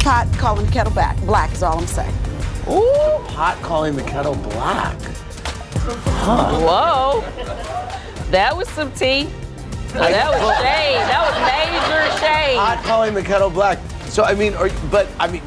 pot calling the kettle black is all I'm saying. Ooh, pot calling the kettle black. Huh. Whoa. That was some tea. That was shade. That was major shade. Pot calling the kettle black. So, I mean,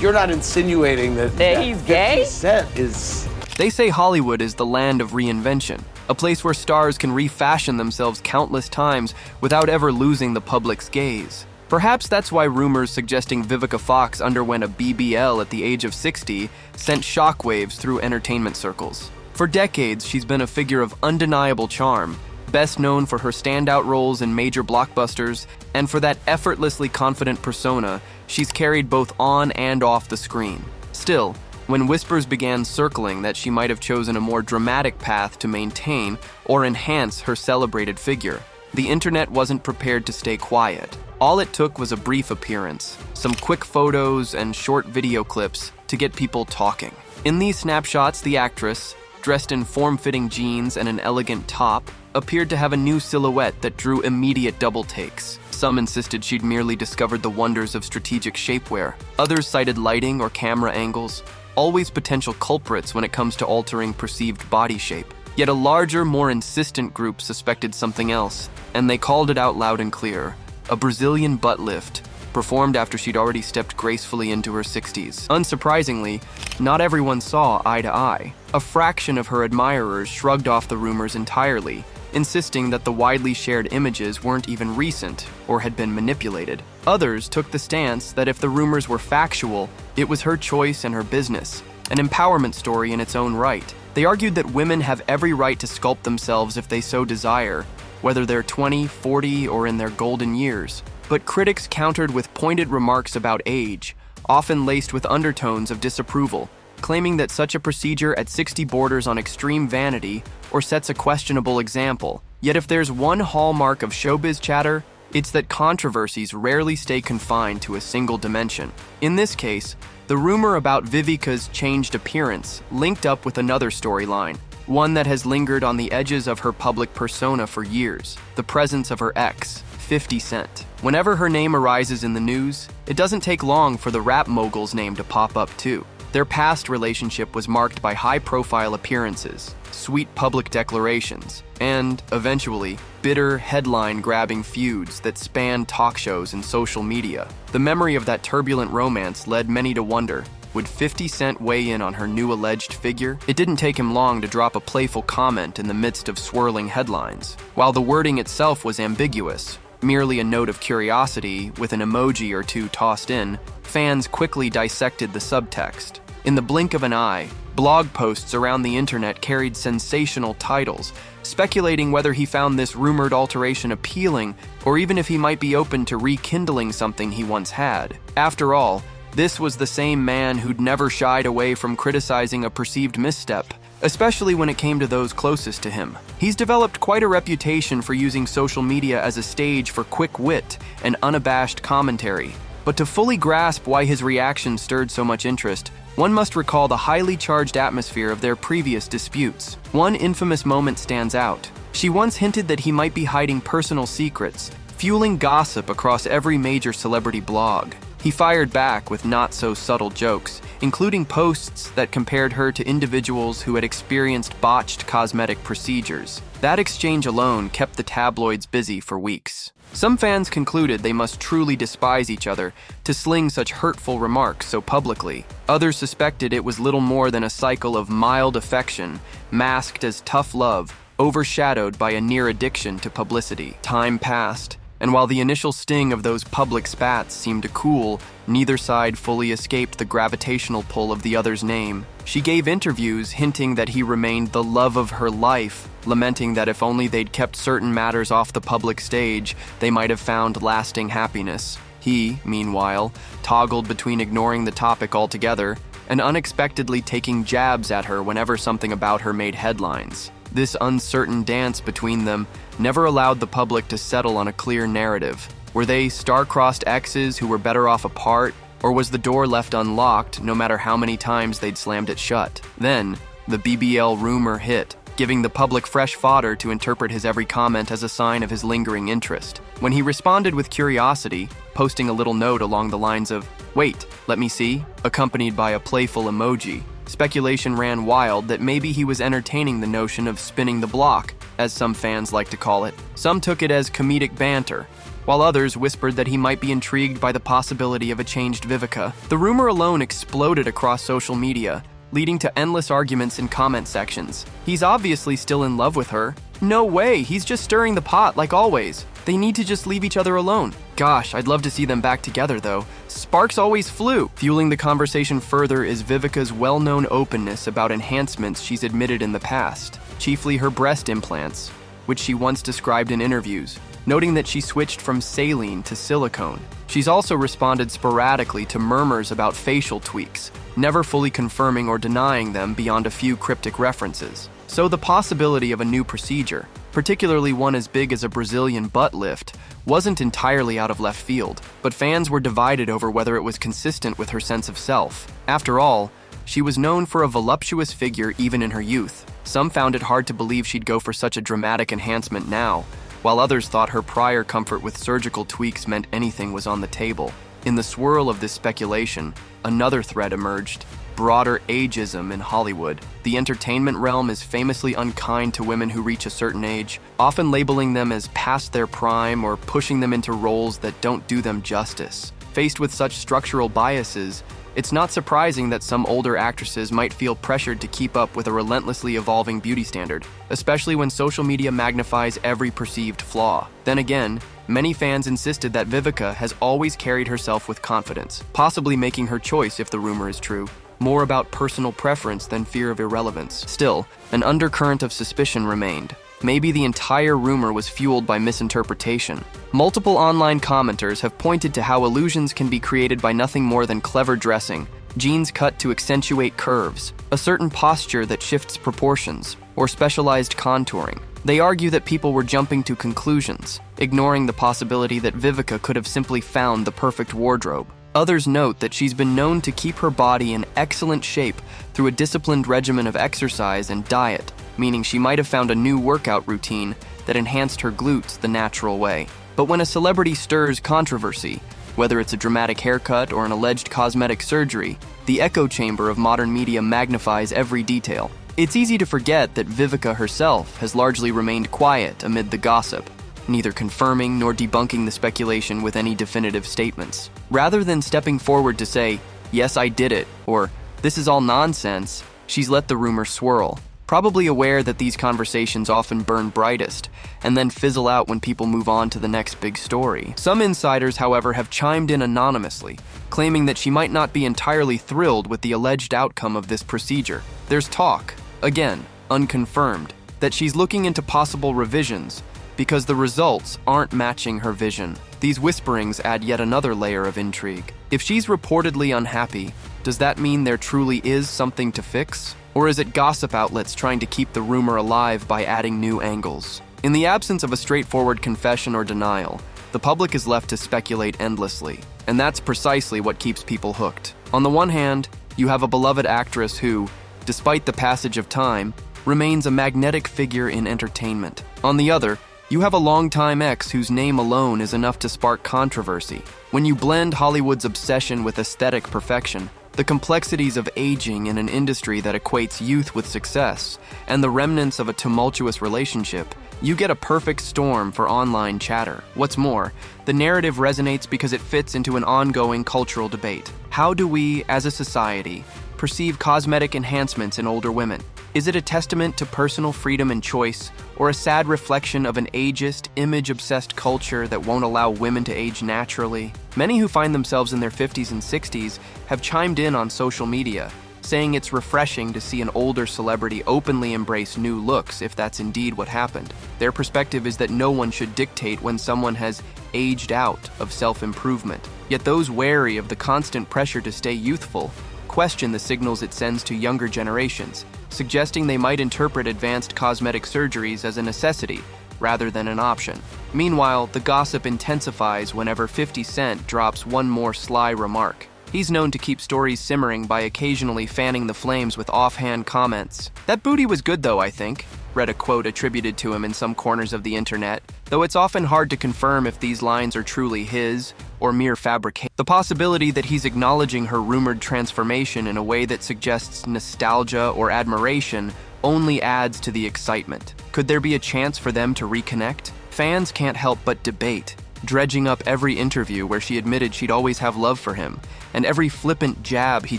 you're not insinuating that he's gay? 50 Cent is... They say Hollywood is the land of reinvention, a place where stars can refashion themselves countless times without ever losing the public's gaze. Perhaps that's why rumors suggesting Vivica Fox underwent a BBL at the age of 60 sent shockwaves through entertainment circles. For decades, she's been a figure of undeniable charm, best known for her standout roles in major blockbusters, and for that effortlessly confident persona she's carried both on and off the screen. Still, when whispers began circling that she might have chosen a more dramatic path to maintain or enhance her celebrated figure, the internet wasn't prepared to stay quiet. All it took was a brief appearance, some quick photos and short video clips to get people talking. In these snapshots, the actress, dressed in form-fitting jeans and an elegant top, appeared to have a new silhouette that drew immediate double takes. Some insisted she'd merely discovered the wonders of strategic shapewear. Others cited lighting or camera angles, always potential culprits when it comes to altering perceived body shape. Yet a larger, more insistent group suspected something else, and they called it out loud and clear: a Brazilian butt lift, performed after she'd already stepped gracefully into her 60s. Unsurprisingly, not everyone saw eye to eye. A fraction of her admirers shrugged off the rumors entirely, insisting that the widely shared images weren't even recent or had been manipulated. Others took the stance that if the rumors were factual, it was her choice and her business, an empowerment story in its own right. They argued that women have every right to sculpt themselves if they so desire, whether they're 20, 40, or in their golden years. But critics countered with pointed remarks about age, often laced with undertones of disapproval, claiming that such a procedure at 60 borders on extreme vanity or sets a questionable example. Yet if there's one hallmark of showbiz chatter, it's that controversies rarely stay confined to a single dimension. In this case, the rumor about Vivica's changed appearance linked up with another storyline, one that has lingered on the edges of her public persona for years: the presence of her ex, 50 Cent. Whenever her name arises in the news, it doesn't take long for the rap mogul's name to pop up too. Their past relationship was marked by high-profile appearances, sweet public declarations, and, eventually, bitter, headline-grabbing feuds that spanned talk shows and social media. The memory of that turbulent romance led many to wonder, would 50 Cent weigh in on her new alleged figure? It didn't take him long to drop a playful comment in the midst of swirling headlines. While the wording itself was ambiguous, merely a note of curiosity with an emoji or two tossed in, fans quickly dissected the subtext. In the blink of an eye, blog posts around the internet carried sensational titles, speculating whether he found this rumored alteration appealing or even if he might be open to rekindling something he once had. After all, this was the same man who'd never shied away from criticizing a perceived misstep, especially when it came to those closest to him. He's developed quite a reputation for using social media as a stage for quick wit and unabashed commentary. But to fully grasp why his reaction stirred so much interest, one must recall the highly charged atmosphere of their previous disputes. One infamous moment stands out. She once hinted that he might be hiding personal secrets, fueling gossip across every major celebrity blog. He fired back with not-so-subtle jokes, including posts that compared her to individuals who had experienced botched cosmetic procedures. That exchange alone kept the tabloids busy for weeks. Some fans concluded they must truly despise each other to sling such hurtful remarks so publicly. Others suspected it was little more than a cycle of mild affection, masked as tough love, overshadowed by a near addiction to publicity. Time passed, and while the initial sting of those public spats seemed to cool, neither side fully escaped the gravitational pull of the other's name. She gave interviews hinting that he remained the love of her life, lamenting that if only they'd kept certain matters off the public stage, they might have found lasting happiness. He, meanwhile, toggled between ignoring the topic altogether and unexpectedly taking jabs at her whenever something about her made headlines. This uncertain dance between them never allowed the public to settle on a clear narrative. Were they star-crossed exes who were better off apart, or was the door left unlocked no matter how many times they'd slammed it shut? Then, the BBL rumor hit, giving the public fresh fodder to interpret his every comment as a sign of his lingering interest. When he responded with curiosity, posting a little note along the lines of, "Wait, let me see," accompanied by a playful emoji. Speculation ran wild that maybe he was entertaining the notion of spinning the block, as some fans like to call it. Some took it as comedic banter, while others whispered that he might be intrigued by the possibility of a changed Vivica. The rumor alone exploded across social media, leading to endless arguments in comment sections. "He's obviously still in love with her. No way, he's just stirring the pot like always. They need to just leave each other alone. Gosh, I'd love to see them back together though. Sparks always flew." Fueling the conversation further is Vivica's well-known openness about enhancements she's admitted in the past, chiefly her breast implants, which she once described in interviews, noting that she switched from saline to silicone. She's also responded sporadically to murmurs about facial tweaks, never fully confirming or denying them beyond a few cryptic references. So the possibility of a new procedure, particularly one as big as a Brazilian butt lift, wasn't entirely out of left field, but fans were divided over whether it was consistent with her sense of self. After all, she was known for a voluptuous figure even in her youth. Some found it hard to believe she'd go for such a dramatic enhancement now, while others thought her prior comfort with surgical tweaks meant anything was on the table. In the swirl of this speculation, another thread emerged: broader ageism in Hollywood. The entertainment realm is famously unkind to women who reach a certain age, often labeling them as past their prime or pushing them into roles that don't do them justice. Faced with such structural biases, it's not surprising that some older actresses might feel pressured to keep up with a relentlessly evolving beauty standard, especially when social media magnifies every perceived flaw. Then again, many fans insisted that Vivica has always carried herself with confidence, possibly making her choice, if the rumor is true, more about personal preference than fear of irrelevance. Still, an undercurrent of suspicion remained. Maybe the entire rumor was fueled by misinterpretation. Multiple online commenters have pointed to how illusions can be created by nothing more than clever dressing, jeans cut to accentuate curves, a certain posture that shifts proportions, or specialized contouring. They argue that people were jumping to conclusions, ignoring the possibility that Vivica could have simply found the perfect wardrobe. Others note that she's been known to keep her body in excellent shape through a disciplined regimen of exercise and diet, meaning she might have found a new workout routine that enhanced her glutes the natural way. But when a celebrity stirs controversy, whether it's a dramatic haircut or an alleged cosmetic surgery, the echo chamber of modern media magnifies every detail. It's easy to forget that Vivica herself has largely remained quiet amid the gossip, neither confirming nor debunking the speculation with any definitive statements. Rather than stepping forward to say, "Yes, I did it," or "This is all nonsense," she's let the rumor swirl, probably aware that these conversations often burn brightest and then fizzle out when people move on to the next big story. Some insiders, however, have chimed in anonymously, claiming that she might not be entirely thrilled with the alleged outcome of this procedure. There's talk, again, unconfirmed, that she's looking into possible revisions because the results aren't matching her vision. These whisperings add yet another layer of intrigue. If she's reportedly unhappy, does that mean there truly is something to fix? Or is it gossip outlets trying to keep the rumor alive by adding new angles? In the absence of a straightforward confession or denial, the public is left to speculate endlessly, and that's precisely what keeps people hooked. On the one hand, you have a beloved actress who, despite the passage of time, remains a magnetic figure in entertainment. On the other, you have a longtime ex whose name alone is enough to spark controversy. When you blend Hollywood's obsession with aesthetic perfection, the complexities of aging in an industry that equates youth with success, and the remnants of a tumultuous relationship, you get a perfect storm for online chatter. What's more, the narrative resonates because it fits into an ongoing cultural debate. How do we, as a society, perceive cosmetic enhancements in older women? Is it a testament to personal freedom and choice, or a sad reflection of an ageist, image-obsessed culture that won't allow women to age naturally? Many who find themselves in their 50s and 60s have chimed in on social media, saying it's refreshing to see an older celebrity openly embrace new looks if that's indeed what happened. Their perspective is that no one should dictate when someone has aged out of self-improvement. Yet those wary of the constant pressure to stay youthful question the signals it sends to younger generations, suggesting they might interpret advanced cosmetic surgeries as a necessity rather than an option. Meanwhile, the gossip intensifies whenever 50 Cent drops one more sly remark. He's known to keep stories simmering by occasionally fanning the flames with offhand comments. "That booty was good though, I think," read a quote attributed to him in some corners of the internet, though it's often hard to confirm if these lines are truly his or mere fabrication. The possibility that he's acknowledging her rumored transformation in a way that suggests nostalgia or admiration only adds to the excitement. Could there be a chance for them to reconnect? Fans can't help but debate, dredging up every interview where she admitted she'd always have love for him, and every flippant jab he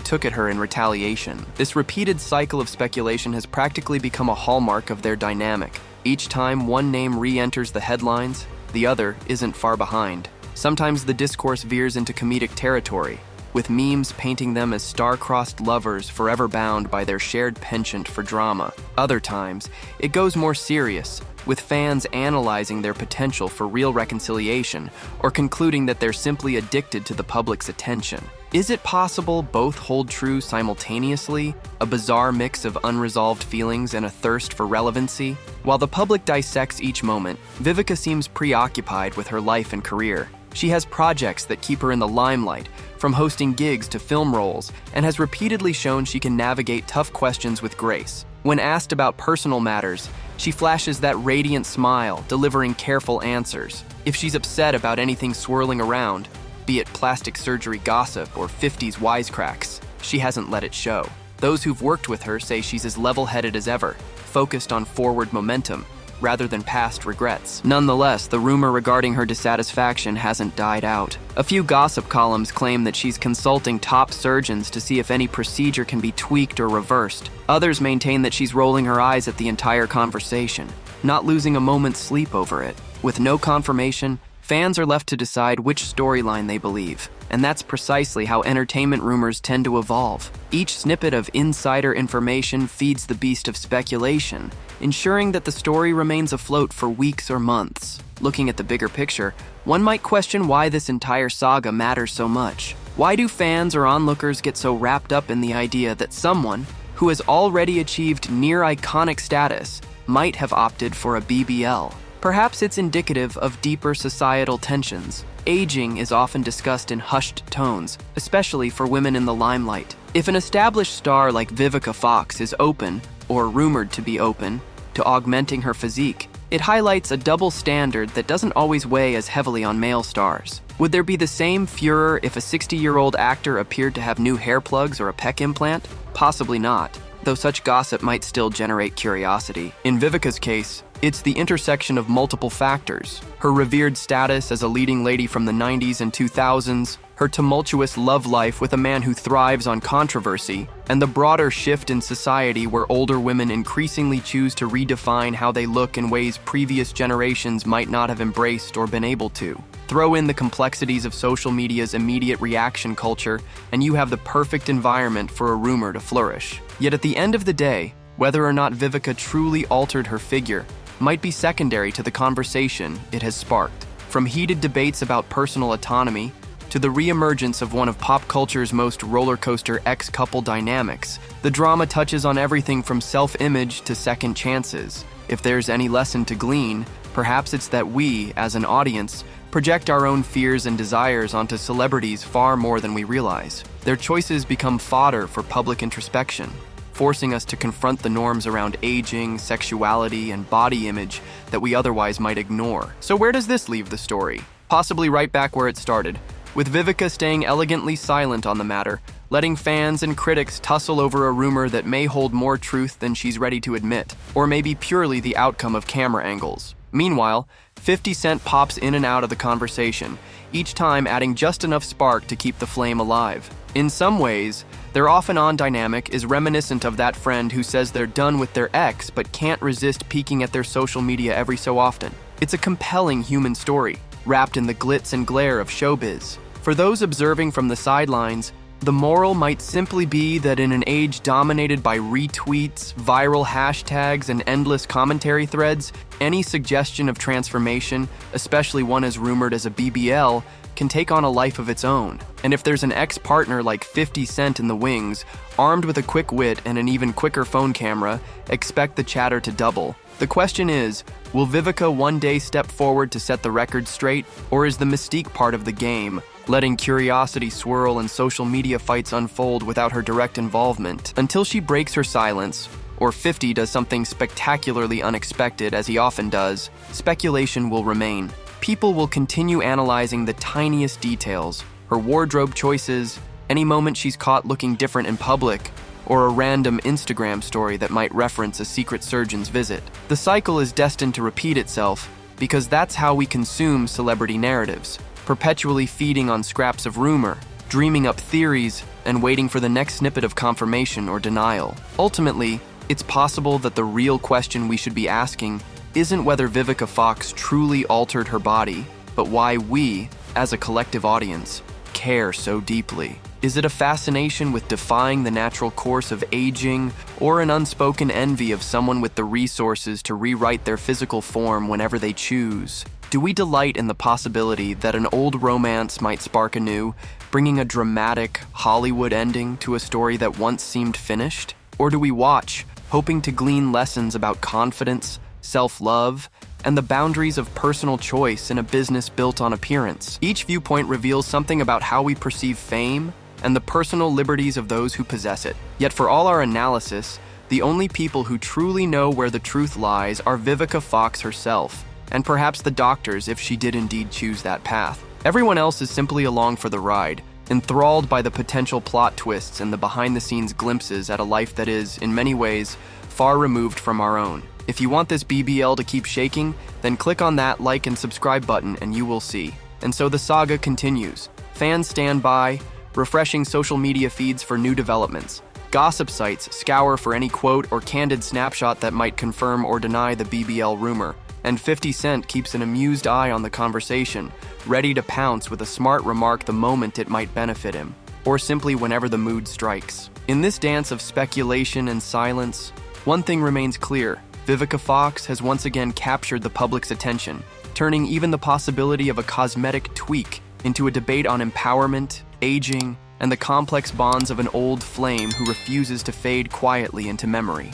took at her in retaliation. This repeated cycle of speculation has practically become a hallmark of their dynamic. Each time one name re-enters the headlines, the other isn't far behind. Sometimes the discourse veers into comedic territory, with memes painting them as star-crossed lovers forever bound by their shared penchant for drama. Other times, it goes more serious, with fans analyzing their potential for real reconciliation or concluding that they're simply addicted to the public's attention. Is it possible both hold true simultaneously, a bizarre mix of unresolved feelings and a thirst for relevancy? While the public dissects each moment, Vivica seems preoccupied with her life and career. She has projects that keep her in the limelight, from hosting gigs to film roles, and has repeatedly shown she can navigate tough questions with grace. When asked about personal matters, she flashes that radiant smile, delivering careful answers. If she's upset about anything swirling around, be it plastic surgery gossip or 50s wisecracks, she hasn't let it show. Those who've worked with her say she's as level-headed as ever, focused on forward momentum, rather than past regrets. Nonetheless, the rumor regarding her dissatisfaction hasn't died out. A few gossip columns claim that she's consulting top surgeons to see if any procedure can be tweaked or reversed. Others maintain that she's rolling her eyes at the entire conversation, not losing a moment's sleep over it. With no confirmation, fans are left to decide which storyline they believe. And that's precisely how entertainment rumors tend to evolve. Each snippet of insider information feeds the beast of speculation, ensuring that the story remains afloat for weeks or months. Looking at the bigger picture, one might question why this entire saga matters so much. Why do fans or onlookers get so wrapped up in the idea that someone who has already achieved near iconic status might have opted for a BBL? Perhaps it's indicative of deeper societal tensions. Aging is often discussed in hushed tones, especially for women in the limelight. If an established star like Vivica Fox is open, or rumored to be open, to augmenting her physique, it highlights a double standard that doesn't always weigh as heavily on male stars. Would there be the same furor if a 60-year-old actor appeared to have new hair plugs or a pec implant? Possibly not, though such gossip might still generate curiosity. In Vivica's case, it's the intersection of multiple factors: her revered status as a leading lady from the 90s and 2000s, her tumultuous love life with a man who thrives on controversy, and the broader shift in society where older women increasingly choose to redefine how they look in ways previous generations might not have embraced or been able to. Throw in the complexities of social media's immediate reaction culture, and you have the perfect environment for a rumor to flourish. Yet at the end of the day, whether or not Vivica truly altered her figure might be secondary to the conversation it has sparked. From heated debates about personal autonomy to the reemergence of one of pop culture's most roller coaster ex-couple dynamics, the drama touches on everything from self-image to second chances. If there's any lesson to glean, perhaps it's that we, as an audience, project our own fears and desires onto celebrities far more than we realize. Their choices become fodder for public introspection, forcing us to confront the norms around aging, sexuality, and body image that we otherwise might ignore. So where does this leave the story? Possibly right back where it started, with Vivica staying elegantly silent on the matter, letting fans and critics tussle over a rumor that may hold more truth than she's ready to admit, or may be purely the outcome of camera angles. Meanwhile, 50 Cent pops in and out of the conversation, each time adding just enough spark to keep the flame alive. In some ways, their off-and-on dynamic is reminiscent of that friend who says they're done with their ex but can't resist peeking at their social media every so often. It's a compelling human story, wrapped in the glitz and glare of showbiz. For those observing from the sidelines, the moral might simply be that in an age dominated by retweets, viral hashtags, and endless commentary threads, any suggestion of transformation, especially one as rumored as a BBL, can take on a life of its own. And if there's an ex-partner like 50 Cent in the wings, armed with a quick wit and an even quicker phone camera, expect the chatter to double. The question is, will Vivica one day step forward to set the record straight, or is the mystique part of the game, letting curiosity swirl and social media fights unfold without her direct involvement? Until she breaks her silence, or 50 does something spectacularly unexpected, as he often does, speculation will remain. People will continue analyzing the tiniest details, her wardrobe choices, any moment she's caught looking different in public, or a random Instagram story that might reference a secret surgeon's visit. The cycle is destined to repeat itself because that's how we consume celebrity narratives, perpetually feeding on scraps of rumor, dreaming up theories, and waiting for the next snippet of confirmation or denial. Ultimately, it's possible that the real question we should be asking isn't whether Vivica Fox truly altered her body, but why we, as a collective audience, care so deeply. Is it a fascination with defying the natural course of aging, or an unspoken envy of someone with the resources to rewrite their physical form whenever they choose? Do we delight in the possibility that an old romance might spark anew, bringing a dramatic Hollywood ending to a story that once seemed finished? Or do we watch, hoping to glean lessons about confidence, self-love, and the boundaries of personal choice in a business built on appearance? Each viewpoint reveals something about how we perceive fame and the personal liberties of those who possess it. Yet for all our analysis, the only people who truly know where the truth lies are Vivica Fox herself, and perhaps the doctors if she did indeed choose that path. Everyone else is simply along for the ride, enthralled by the potential plot twists and the behind-the-scenes glimpses at a life that is, in many ways, far removed from our own. If you want this BBL to keep shaking, then click on that like and subscribe button and you will see. And so the saga continues. Fans stand by, refreshing social media feeds for new developments. Gossip sites scour for any quote or candid snapshot that might confirm or deny the BBL rumor. And 50 Cent keeps an amused eye on the conversation, ready to pounce with a smart remark the moment it might benefit him, or simply whenever the mood strikes. In this dance of speculation and silence, one thing remains clear. Vivica Fox has once again captured the public's attention, turning even the possibility of a cosmetic tweak into a debate on empowerment, aging, and the complex bonds of an old flame who refuses to fade quietly into memory.